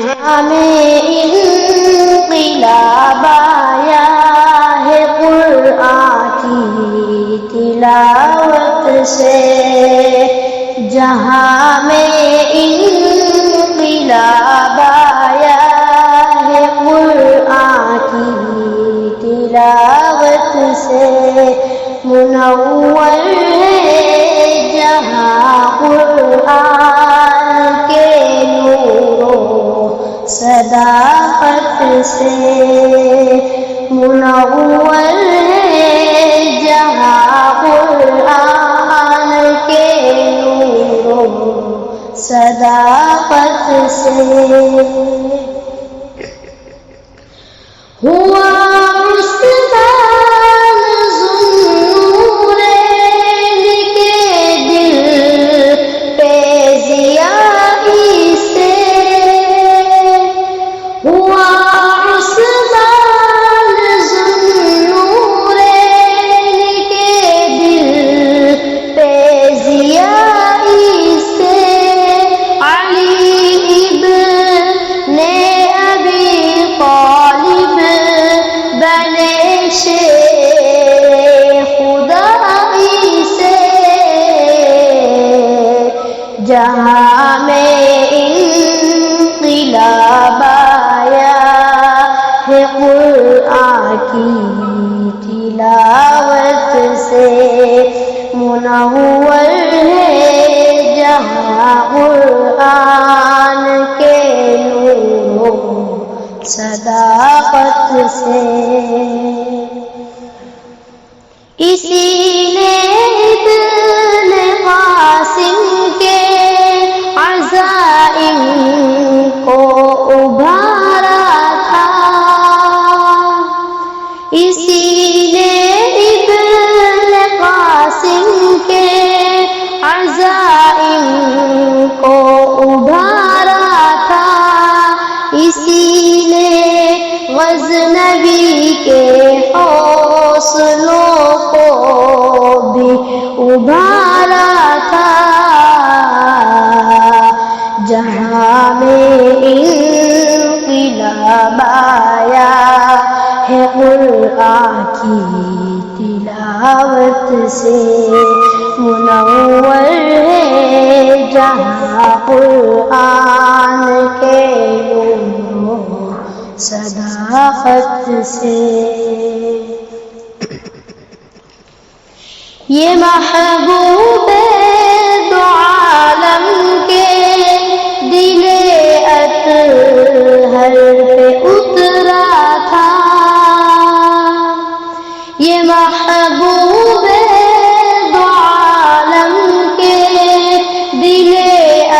جہاں میں انقلاب آیا ہے قرآن کی تلاوت سے، جہاں میں انقلاب آیا ہے قرآن کی تلاوت سے، منور ہے جہاں قرآن کے نور و صداقت سے، منور ہے جہاں قرآن کے نور و صداقت سے، ہوا جہاں میں انقلاب آیا ہے قرآن کی تلاوت سے، منور ہے جہاں قرآن کے نور و صداقت سے، اسی نے ابن قاسم کے عزائم کو ابھارا تھا، اسی نے ابن قاسم کے عزائم کو ابھارا تھا، اسی نے غزنوی کے حوصلوں کو بھی ابھارا تھا، جہاں میں انقلاب آیا ہے قرآن کی تلاوت سے، منور ہے جہاں قرآن کے نور و صداقت سے، یہ محبوب دو عالم کے دل اطہر پہ اترا تھا، یہ محبوب دو عالم کے دل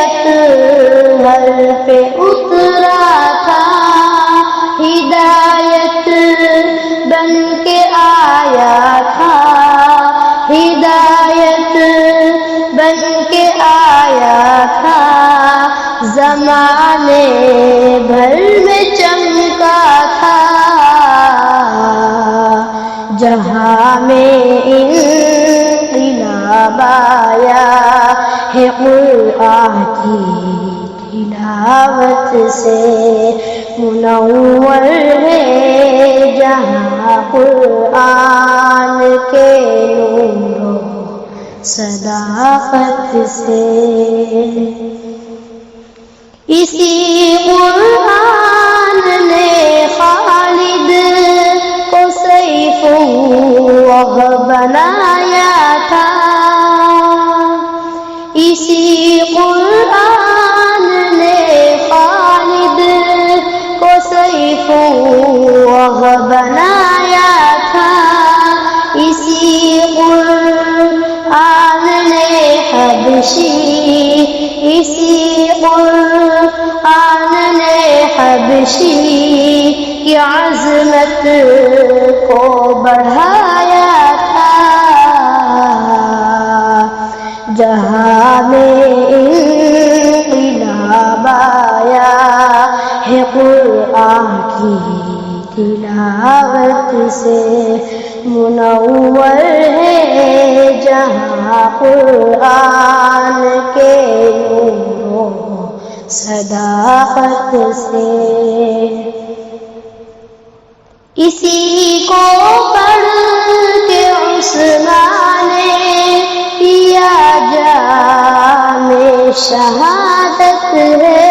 اطہر پہ اترا تھا، ہدایت بن کے آیا تھا، ہدایت بن کے آیا تھا، زمانے بھر میں چمکا تھا، جہاں میں انقلاب آیا ہے قرآن کی تلاوت سے، منور ہے جہاں قرآن کے نور و صداقت سے، اسی قرآن نے خالد کو سیف اللہ بنایا تھا، اسی قرآن نے خالد کو سیف اللہ بنایا تھا، اسی قرآن نے حبشی، اسی قرآن نے حبشی کی عظمت کو بڑھایا تھا، جہاں میں انقلاب آیا ہے قرآن کی تلاوت سے، منور ہے جہاں قرآن کے نور و صداقت سے. اسی کو پڑھ کے عثمان نے پیا جام شہادت ہے.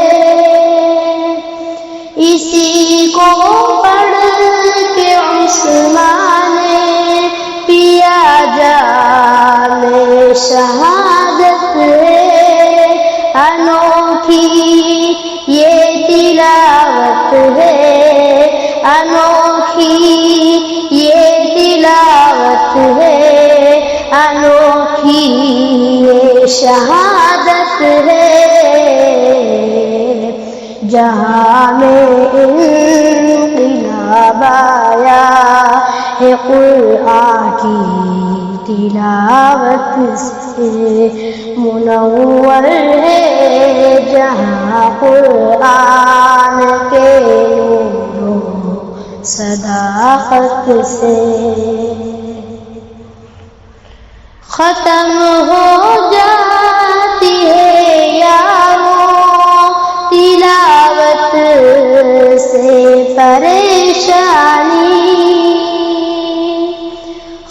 اسی کو پڑھ کے عثمان نے پیا جام شہادت ہے. انوکھی یہ تلاوت ہے، انوکھی یہ تلاوت ہے، انوکھی یہ شہادت ہے. جہاں میں انقلاب آیا ہے قرآن کی تلاوت سے. منور ہے جہاں قرآن کے نور و صداقت سے. ختم ہو جاتی ہے یاروں تلاوت سے پریشانی،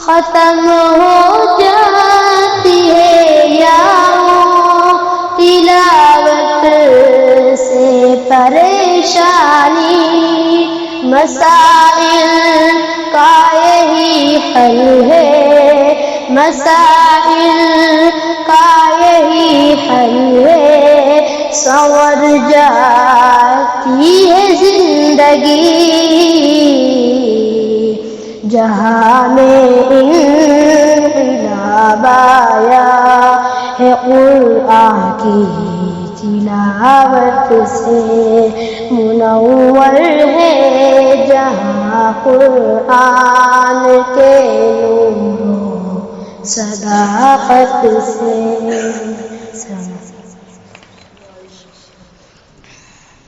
ختم ہو جاتی ہے یاروں تلاوت سے پریشانی. مسائل کا یہی حل ہے، مسائل کا یہی حل ہے. سنور جاتی ہے زندگی جہاں میں انقلاب آیا ہے قرآن کی تلاوت سے. منور ہے جہاں قرآن کے نور و صداقت سے.